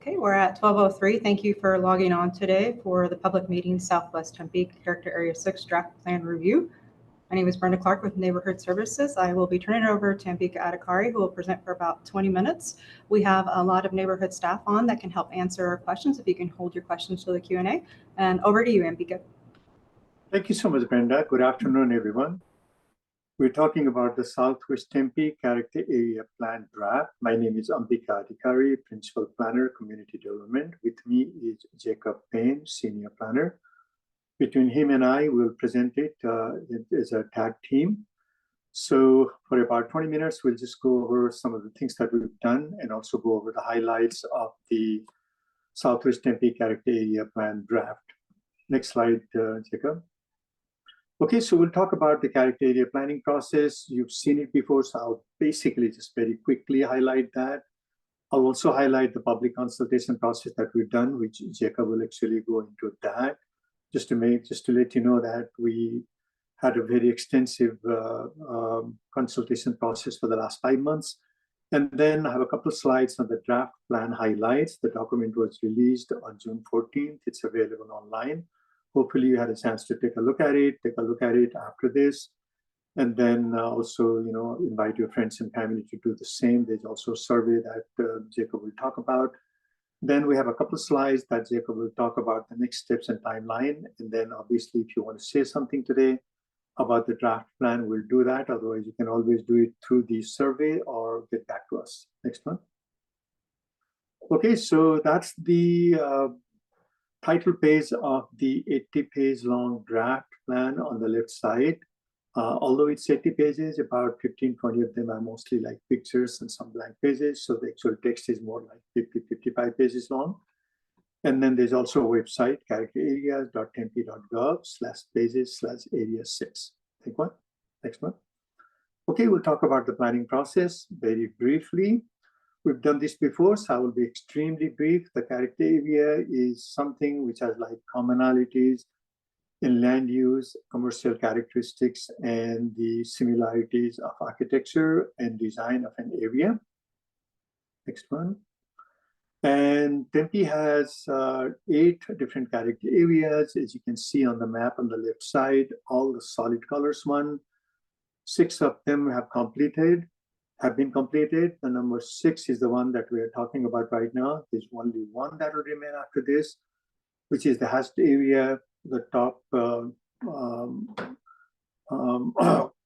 Okay, we're at 12:03. Thank you for logging on today for the public meeting Southwest Tempe Character Area 6 Draft Plan Review. My name is Brenda Clark with Neighborhood Services. I will be turning it over to Ambika Adhikari, who will present for about 20 minutes. We have a lot of neighborhood staff on that can help answer our questions if you can hold your questions to the Q&A. And over to you, Ambika. Thank you so much, Brenda. Good afternoon, everyone. We're talking about the Southwest Tempe Character Area Plan Draft. My name is Ambika Adhikari, Principal Planner, Community Development. With me is Jacob Payne, Senior Planner. Between him and I, we'll present it as a tag team. So for about 20 minutes, we'll just go over some of the things that we've done and also go over the highlights of the Southwest Tempe Character Area Plan Draft. Next slide, Jacob. Okay, so we'll talk about the character area planning process. You've seen it before, so I'll basically just very quickly highlight that. I'll also highlight the public consultation process that we've done, which Jacob will actually go into that. Just to let you know that we had a very extensive consultation process for the last 5 months. And then I have a couple of slides on the draft plan highlights. The document was released on June 14th. It's available online. Hopefully you had a chance to take a look at it after this. And then also, invite your friends and family to do the same. There's also a survey that Jacob will talk about. Then we have a couple of slides that Jacob will talk about the next steps and timeline. And then obviously, if you want to say something today about the draft plan, we'll do that. Otherwise, you can always do it through the survey or get back to us. Next one. Okay, so that's the title page of the 80-page long draft plan on the left side. Although it's 80 pages, about 15, 20 of them are mostly like pictures and some blank pages. So the actual text is more like 50, 55 pages long. And then there's also a website, characterareas.tempe.gov/pages/area6. Next one. Okay, we'll talk about the planning process very briefly. We've done this before, so I will be extremely brief. The character area is something which has like commonalities in land use, commercial characteristics, and the similarities of architecture and design of an area. Next one. And Tempe has 8 different character areas, as you can see on the map on the left side, all the solid colors one. 6 of them have been completed. The number 6 is the one that we are talking about right now. There's only one that will remain after this, which is the hatched area, the top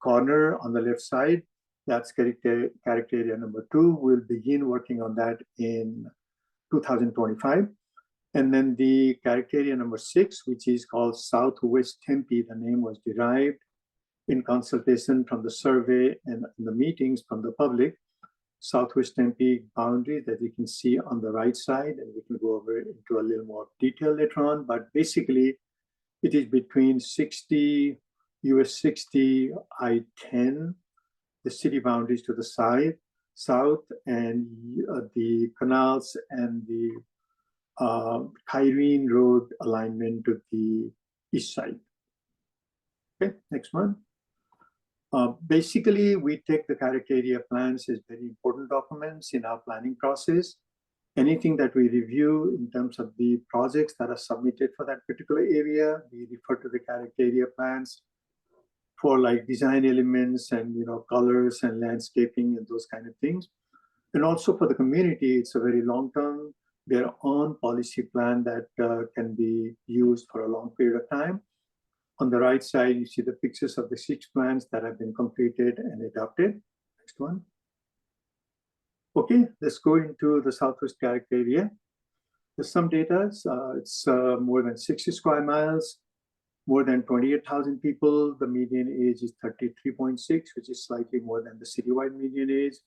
corner on the left side. That's character area number 2. We'll begin working on that in 2025. And then the character area number 6, which is called Southwest Tempe, the name was derived in consultation from the survey and the meetings from the public. Southwest Tempe boundary that you can see on the right side, and we can go over into a little more detail later on, but basically it is between US 60 I-10, the city boundaries to the south, and the canals and the Kyrene Road alignment to the east side. Okay, next one. Basically, we take the character area plans as very important documents in our planning process. Anything that we review in terms of the projects that are submitted for that particular area, we refer to the character area plans for like design elements and colors and landscaping and those kind of things. And also for the community, it's a very long-term, their own policy plan that can be used for a long period of time. On the right side, you see the pictures of the 6 plans that have been completed and adopted. Next one. Okay, let's go into the Southwest character area. There's some data. It's more than 60 square miles, more than 28,000 people. The median age is 33.6, which is slightly more than the citywide median age.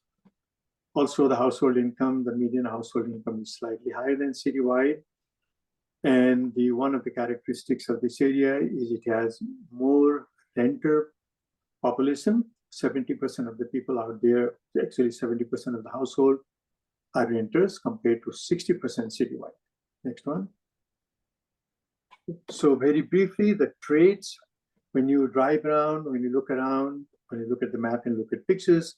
Also, the household income, the median household income is slightly higher than citywide. And one of the characteristics of this area is it has more renter population. 70% of the people out there, actually 70% of the household are renters compared to 60% citywide. Next one. So very briefly, the traits, when you drive around, when you look around, when you look at the map and look at pictures,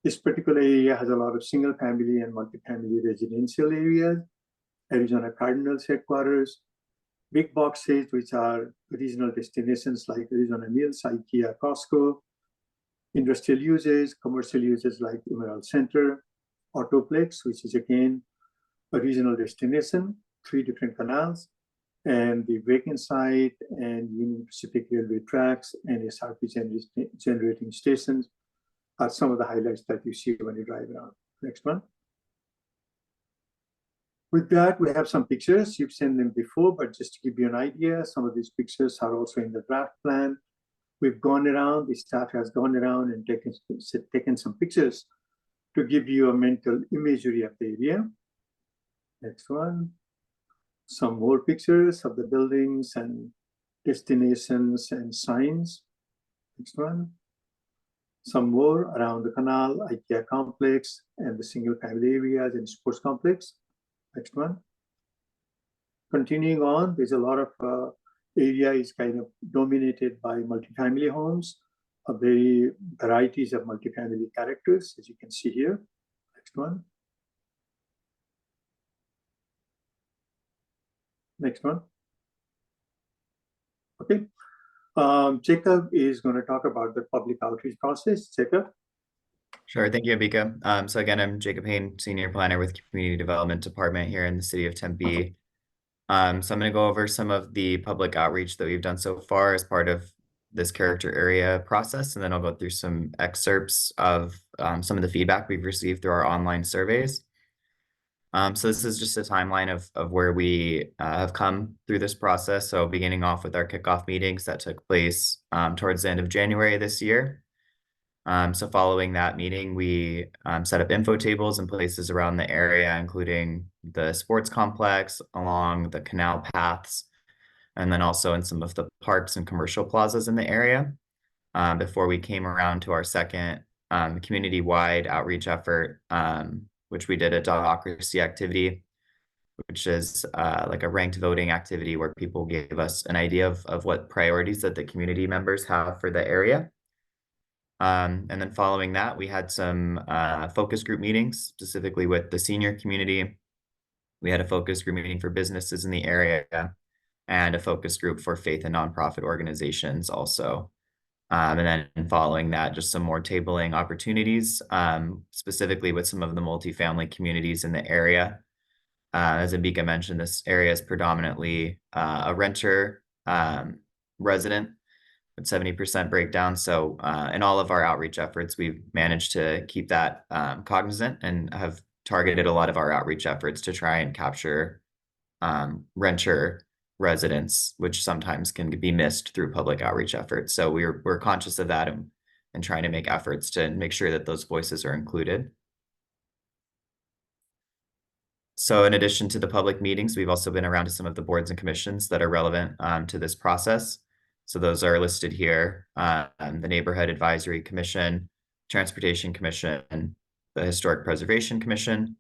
this particular area has a lot of single family and multifamily residential areas. Arizona Cardinals headquarters, big boxes, which are regional destinations like Arizona Mills, IKEA, Costco, industrial uses, commercial uses like Emerald Center, Autoplex, which is again a regional destination, 3 different canals, and the vacant site and Union Pacific Railway tracks and SRP generating stations are some of the highlights that you see when you drive around. Next one. With that, we have some pictures. You've seen them before, but just to give you an idea, some of these pictures are also in the draft plan. We've gone around, the staff has gone around and taken some pictures to give you a mental imagery of the area. Next one. Some more pictures of the buildings and destinations and signs. Next one. Some more around the canal, IKEA complex, and the single family areas and sports complex. Next one. Continuing on, there's a lot of area is kind of dominated by multifamily homes, a very varieties of multifamily characters, as you can see here. Next one. Next one. Okay. Jacob is going to talk about the public outreach process. Jacob. Sure. Thank you, Ambika. So again, I'm Jacob Hain, Senior Planner with Community Development Department here in the city of Tempe. So I'm going to go over some of the public outreach that we've done so far as part of this character area process, and then I'll go through some excerpts of some of the feedback we've received through our online surveys. So this is just a timeline of where we have come through this process. So beginning off with our kickoff meetings that took place towards the end of January this year. So following that meeting, we set up info tables in places around the area, including the sports complex, along the canal paths, and then also in some of the parks and commercial plazas in the area, before we came around to our second community-wide outreach effort, which we did a democracy activity, which is like a ranked voting activity where people gave us an idea of what priorities that the community members have for the area. And then following that, we had some focus group meetings, specifically with the senior community. We had a focus group meeting for businesses in the area and a focus group for faith and nonprofit organizations also. And then following that, just some more tabling opportunities, specifically with some of the multifamily communities in the area. As Ambika mentioned, this area is predominantly a renter resident with 70% breakdown. So in all of our outreach efforts, we've managed to keep that cognizant and have targeted a lot of our outreach efforts to try and capture renter residents, which sometimes can be missed through public outreach efforts. So we're conscious of that and trying to make efforts to make sure that those voices are included. So in addition to the public meetings, we've also been around to some of the boards and commissions that are relevant to this process. So those are listed here: the Neighborhood Advisory Commission, Transportation Commission, the Historic Preservation Commission,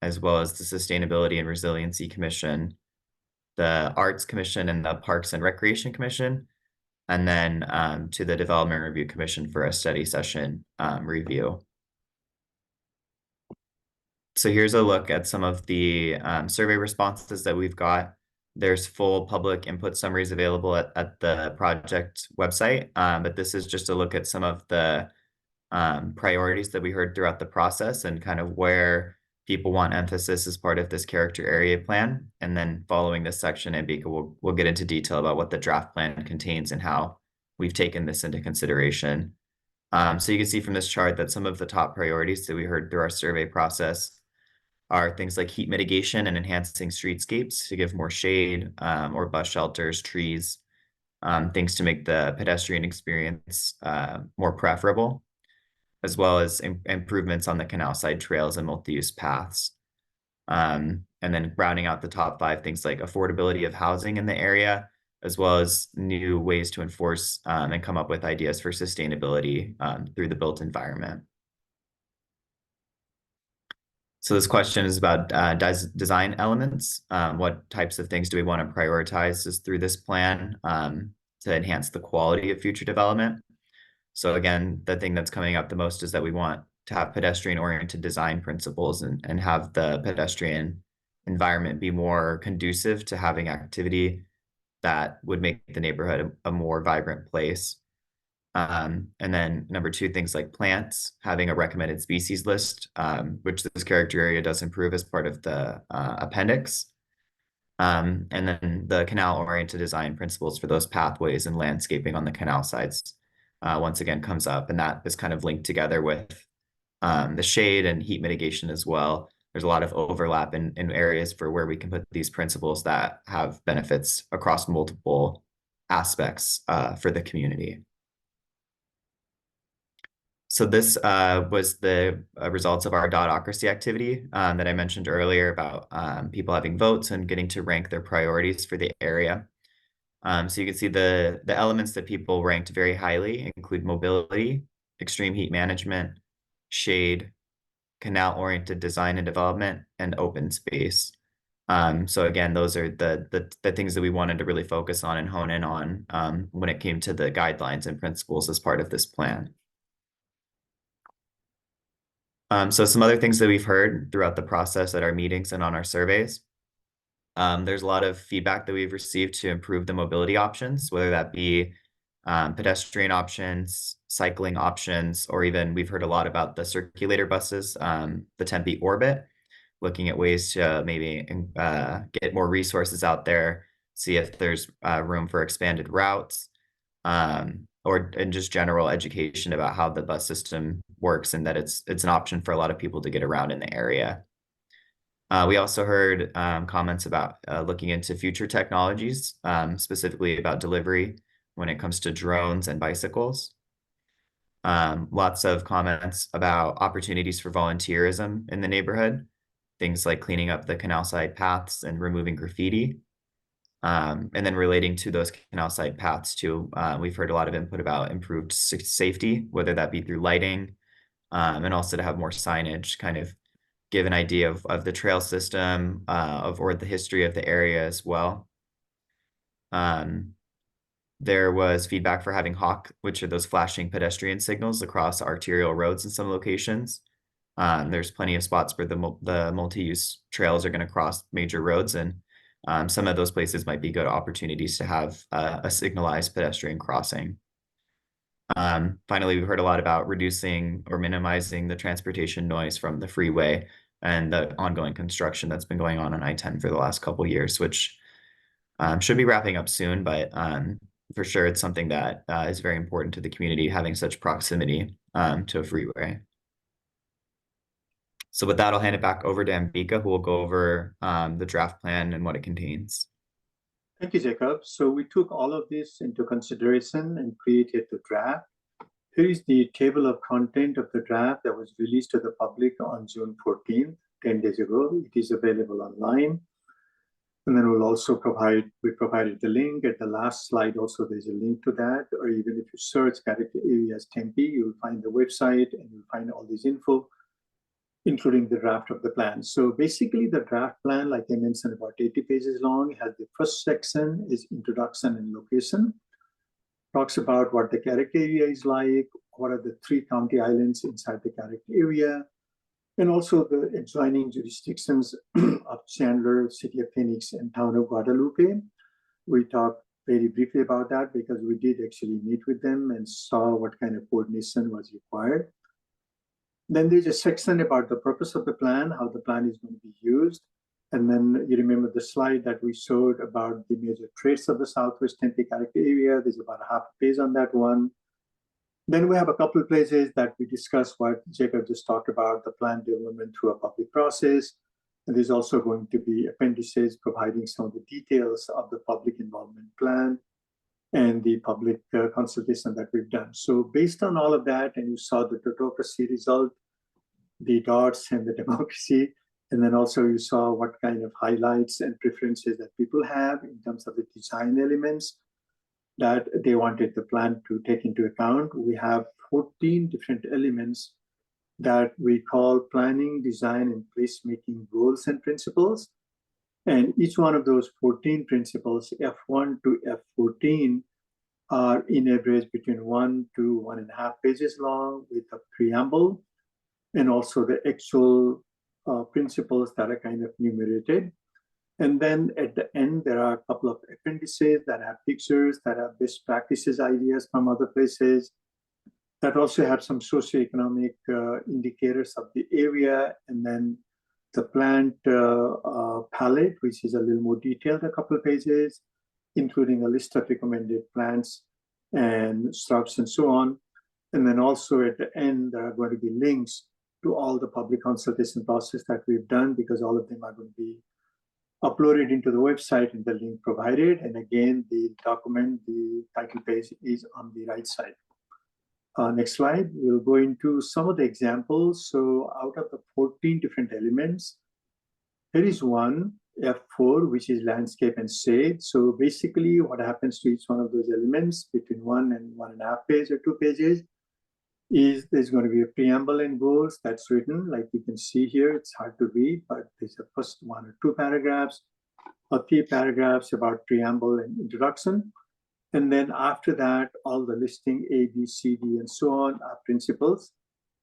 as well as the Sustainability and Resiliency Commission, the Arts Commission, and the Parks and Recreation Commission, and then to the Development Review Commission for a study session review. So here's a look at some of the survey responses that we've got. There's full public input summaries available at the project website, but this is just a look at some of the priorities that we heard throughout the process and kind of where people want emphasis as part of this character area plan. And then following this section, Ambika will get into detail about what the draft plan contains and how we've taken this into consideration. So you can see from this chart that some of the top priorities that we heard through our survey process are things like heat mitigation and enhancing streetscapes to give more shade, or bus shelters, trees, things to make the pedestrian experience more preferable, as well as improvements on the canal side trails and multi-use paths. And then rounding out the top 5, things like affordability of housing in the area, as well as new ways to enforce and come up with ideas for sustainability through the built environment. So this question is about design elements. What types of things do we want to prioritize through this plan to enhance the quality of future development? So again, the thing that's coming up the most is that we want to have pedestrian-oriented design principles and have the pedestrian environment be more conducive to having activity that would make the neighborhood a more vibrant place. And then number two, things like plants, having a recommended species list, which this character area does improve as part of the appendix. And then the canal-oriented design principles for those pathways and landscaping on the canal sides, once again, comes up. And that is kind of linked together with the shade and heat mitigation as well. There's a lot of overlap in areas for where we can put these principles that have benefits across multiple aspects for the community. So this was the results of our dotocracy activity that I mentioned earlier about people having votes and getting to rank their priorities for the area. So you can see the elements that people ranked very highly include mobility, extreme heat management, shade, canal-oriented design and development, and open space. So again, those are the things that we wanted to really focus on and hone in on when it came to the guidelines and principles as part of this plan. So some other things that we've heard throughout the process at our meetings and on our surveys. There's a lot of feedback that we've received to improve the mobility options, whether that be pedestrian options, cycling options, or even we've heard a lot about the circulator buses, the Tempe Orbit, looking at ways to maybe get more resources out there, see if there's room for expanded routes, or in just general education about how the bus system works and that it's an option for a lot of people to get around in the area. We also heard comments about looking into future technologies, specifically about delivery when it comes to drones and bicycles. Lots of comments about opportunities for volunteerism in the neighborhood, things like cleaning up the canal side paths and removing graffiti. And then relating to those canal side paths too, we've heard a lot of input about improved safety, whether that be through lighting, and also to have more signage, kind of give an idea of the trail system, or the history of the area as well. There was feedback for having HAWK, which are those flashing pedestrian signals across arterial roads in some locations. There's plenty of spots where the multi-use trails are going to cross major roads, and some of those places might be good opportunities to have a signalized pedestrian crossing. Finally, we've heard a lot about reducing or minimizing the transportation noise from the freeway and the ongoing construction that's been going on I-10 for the last couple of years, which should be wrapping up soon, but for sure it's something that is very important to the community, having such proximity to a freeway. So with that, I'll hand it back over to Ambika, who will go over the draft plan and what it contains. Thank you, Jacob. So we took all of this into consideration and created the draft. Here is the table of content of the draft that was released to the public on June 14th, 10 days ago. It is available online. And then we provided the link at the last slide. Also, there's a link to that, or even if you search character areas Tempe, you'll find the website and you'll find all this info, including the draft of the plan. So basically the draft plan, like I mentioned, about 80 pages long, has the first section is introduction and location, talks about what the character area is like, what are the 3 county islands inside the character area, and also the adjoining jurisdictions of Chandler, City of Phoenix, and Town of Guadalupe. We talked very briefly about that because we did actually meet with them and saw what kind of coordination was required. Then there's a section about the purpose of the plan, how the plan is going to be used. And then you remember the slide that we showed about the major traits of the Southwest Tempe character area. There's about a half a page on that one. Then we have a couple of places that we discuss what Jacob just talked about, the plan development through a public process. And there's also going to be appendices providing some of the details of the public involvement plan and the public consultation that we've done. So based on all of that, and you saw the dotocracy result, the dots and the democracy, and then also you saw what kind of highlights and preferences that people have in terms of the design elements that they wanted the plan to take into account. We have 14 different elements that we call planning, design, and placemaking goals and principles. And each one of those 14 principles, F1 to F14, are in average between 1 to 1.5 pages long with a preamble, and also the actual principles that are kind of enumerated. And then at the end, there are a couple of appendices that have pictures, that have best practices ideas from other places, that also have some socioeconomic indicators of the area, and then the plant palette, which is a little more detailed, a couple of pages, including a list of recommended plants and shrubs and so on. And then also at the end, there are going to be links to all the public consultation process that we've done, because all of them are going to be uploaded into the website in the link provided. And again, the document, the title page is on the right side. Next slide, we'll go into some of the examples. So out of the 14 different elements, there is one, F4, which is landscape and shade. So basically what happens to each one of those elements between 1 and 1.5 pages or 2 pages is there's going to be a preamble and goals that's written, like you can see here. It's hard to read, but there's a first 1 or 2 paragraphs or 3 paragraphs about preamble and introduction. And then after that, all the listing A, B, C, D, and so on are principles.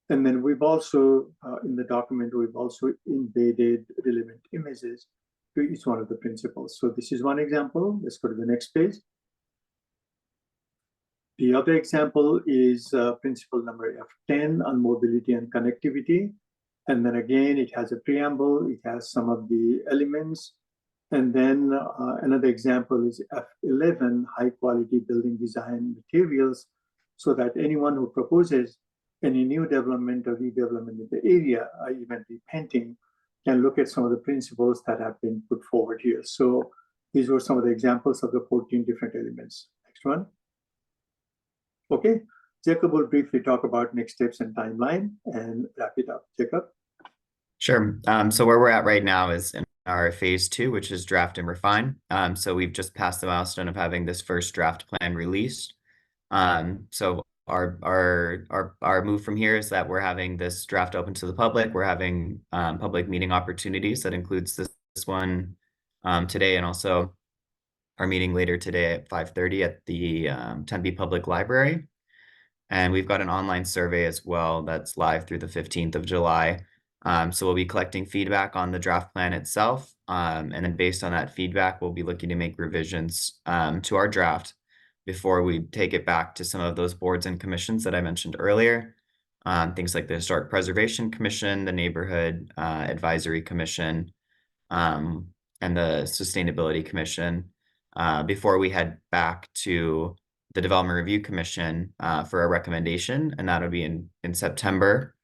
And then we've also, in the document, we've also embedded relevant images to each one of the principles. So this is one example. Let's go to the next page. The other example is principle number F10 on mobility and connectivity. And then again, it has a preamble. It has some of the elements. And then another example is F11, high quality building design materials, so that anyone who proposes any new development or redevelopment in the area, or even repainting, can look at some of the principles that have been put forward here. So these were some of the examples of the 14 different elements. Next one. Okay, Jacob will briefly talk about next steps and timeline and wrap it up. Jacob? Sure. So where we're at right now is in our phase 2, which is draft and refine. So we've just passed the milestone of having this first draft plan released. So our move from here is that we're having this draft open to the public. We're having public meeting opportunities that includes this one today, and also our meeting later today at 5:30 at the Tempe Public Library. And we've got an online survey as well that's live through the 15th of July. So we'll be collecting feedback on the draft plan itself. And then based on that feedback, we'll be looking to make revisions to our draft before we take it back to some of those boards and commissions that I mentioned earlier. Things like the Historic Preservation Commission, the Neighborhood Advisory Commission, and the Sustainability Commission, before we head back to the Development Review Commission for a recommendation, and that'll be in September.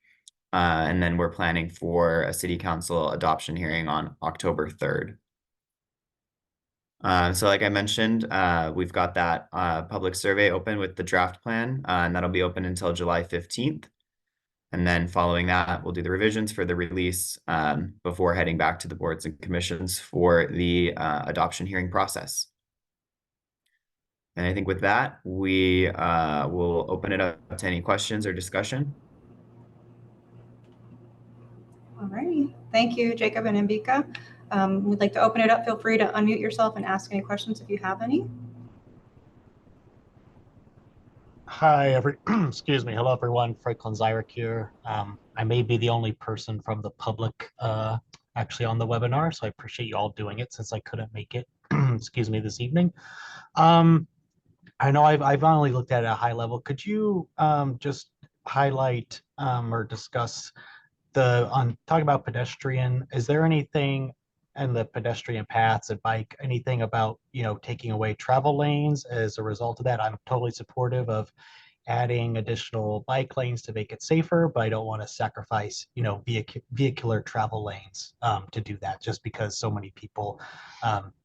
And then we're planning for a City Council adoption hearing on October 3rd. So like I mentioned, we've got that public survey open with the draft plan, and that'll be open until July 15th. And then following that, we'll do the revisions for the release before heading back to the boards and commissions for the adoption hearing process. And I think with that, we will open it up to any questions or discussion. All righty. Thank you, Jacob and Ambika. We'd like to open it up. Feel free to unmute yourself and ask any questions if you have any. Hi, excuse me. Hello, everyone. Franklin Zyrek here. I may be the only person from the public actually on the webinar, so I appreciate you all doing it since I couldn't make it, excuse me, this evening. I know I've only looked at it at a high level. Could you just highlight or discuss talking about pedestrian, is there anything in the pedestrian paths and bike, anything about, taking away travel lanes as a result of that? I'm totally supportive of adding additional bike lanes to make it safer, but I don't want to sacrifice, vehicular travel lanes to do that, just because so many people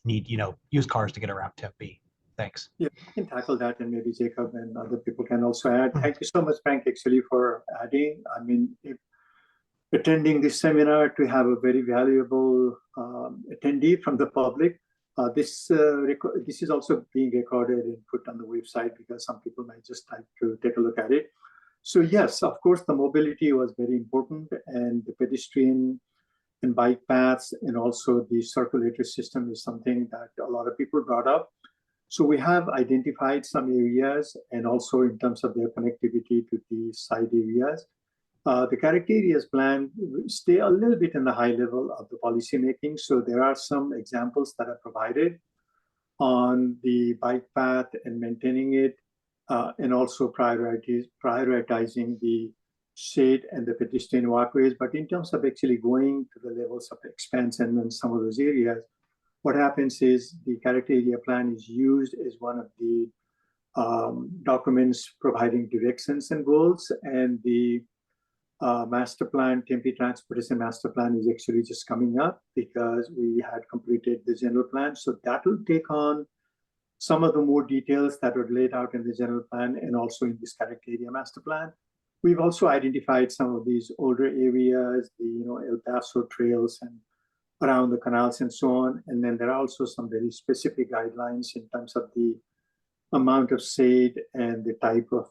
need, use cars to get around Tempe. Thanks. Yeah, we can tackle that, and maybe Jacob and other people can also add. Thank you so much, Frank, actually, for adding. I mean, attending this seminar to have a very valuable attendee from the public. This is also being recorded and put on the website because some people might just like to take a look at it. So yes, of course, the mobility was very important, and the pedestrian and bike paths and also the circulatory system is something that a lot of people brought up. So we have identified some areas, and also in terms of their connectivity to the side areas. The character areas plan stay a little bit in the high level of the policymaking. So there are some examples that are provided on the bike path and maintaining it, and also prioritizing the shade and the pedestrian walkways. But in terms of actually going to the levels of expansion in some of those areas, what happens is the character area plan is used as one of the documents providing directions and goals, and the master plan, Tempe Transportation Master Plan, is actually just coming up because we had completed the general plan. So that will take on some of the more details that were laid out in the general plan and also in this character area master plan. We've also identified some of these older areas, the El Paso trails and around the canals and so on. And then there are also some very specific guidelines in terms of the amount of shade and the type of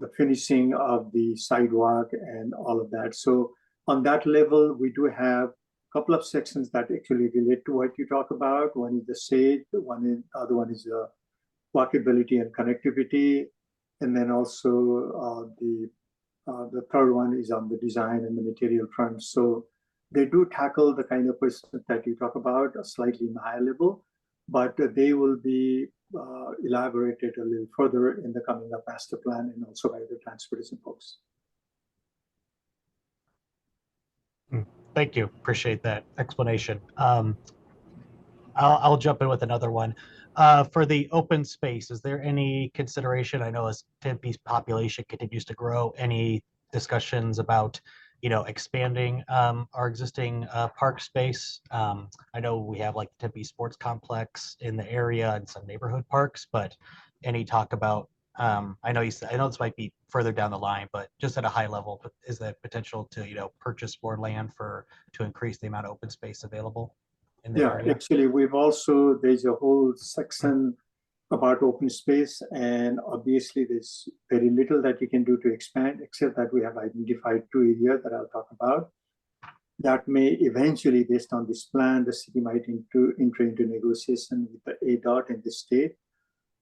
the finishing of the sidewalk and all of that. So on that level, we do have a couple of sections that actually relate to what you talk about. One is the shade, the other one is walkability and connectivity, and then also the third one is on the design and the material front. So they do tackle the kind of questions that you talk about, slightly higher level, but they will be elaborated a little further in the coming up master plan and also by the transportation folks. Thank you. Appreciate that explanation. I'll jump in with another one. For the open space, is there any consideration? I know as Tempe's population continues to grow, any discussions about expanding our existing park space? I know we have like the Tempe Sports Complex in the area and some neighborhood parks, but any talk about? I know this might be further down the line, but just at a high level, is there potential to purchase more land to increase the amount of open space available in the area? Actually, there's a whole section about open space, and obviously there's very little that you can do to expand, except that we have identified 2 areas that I'll talk about. That may eventually, based on this plan, the city might enter into negotiation with the ADOT and the state.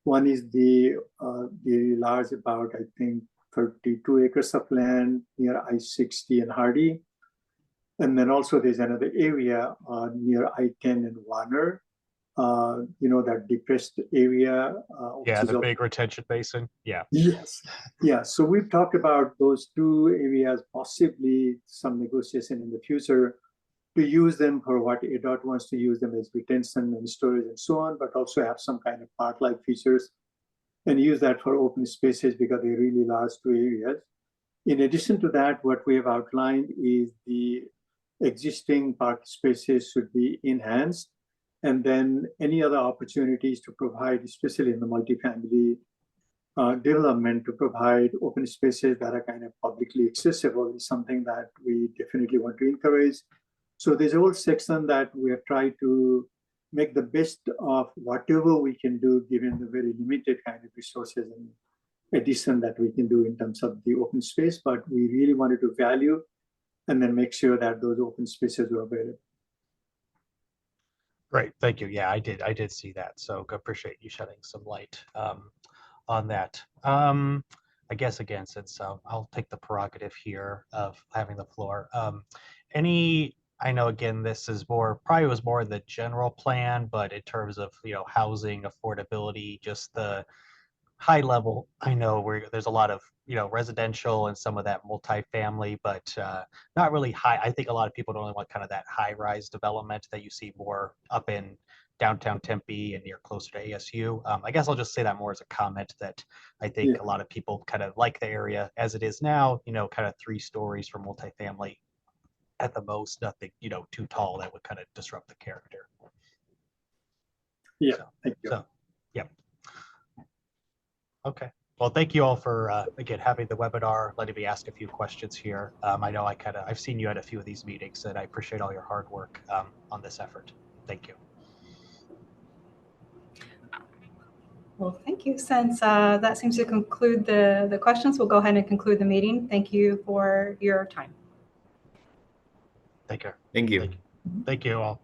One is the large, about I think 32 acres of land near I-60 and Hardy. And then also there's another area near I-10 and Warner, that depressed area. The big retention basin. Yeah. Yes. Yeah. So we've talked about those 2 areas, possibly some negotiation in the future to use them for what ADOT wants to use them as retention and storage and so on, but also have some kind of park-like features and use that for open spaces because they're really large 2 areas. In addition to that, what we have outlined is the existing park spaces should be enhanced, and then any other opportunities to provide, especially in the multifamily development, to provide open spaces that are kind of publicly accessible is something that we definitely want to encourage. So there's a whole section that we have tried to make the best of whatever we can do, given the very limited kind of resources and addition that we can do in terms of the open space. But we really wanted to value and then make sure that those open spaces are available. Great, thank you. Yeah, I did see that. So appreciate you shedding some light on that. I guess again, since I'll take the prerogative here of having the floor. I know again, this is probably was more the general plan, but in terms of housing affordability, just the high level, I know there's a lot of residential and some of that multifamily, but not really high. I think a lot of people don't really want kind of that high-rise development that you see more up in downtown Tempe and near closer to ASU. I guess I'll just say that more as a comment that I think a lot of people kind of like the area as it is now. Kind of 3 stories for multifamily at the most, nothing too tall that would kind of disrupt the character. Yeah, thank you. So, yeah. Okay. Well, thank you all for, again, having the webinar, letting me ask a few questions here. I know I've seen you at a few of these meetings, and I appreciate all your hard work on this effort. Thank you. Well, thank you. Since that seems to conclude the questions, we'll go ahead and conclude the meeting. Thank you for your time. Take care. Thank you. Thank you all.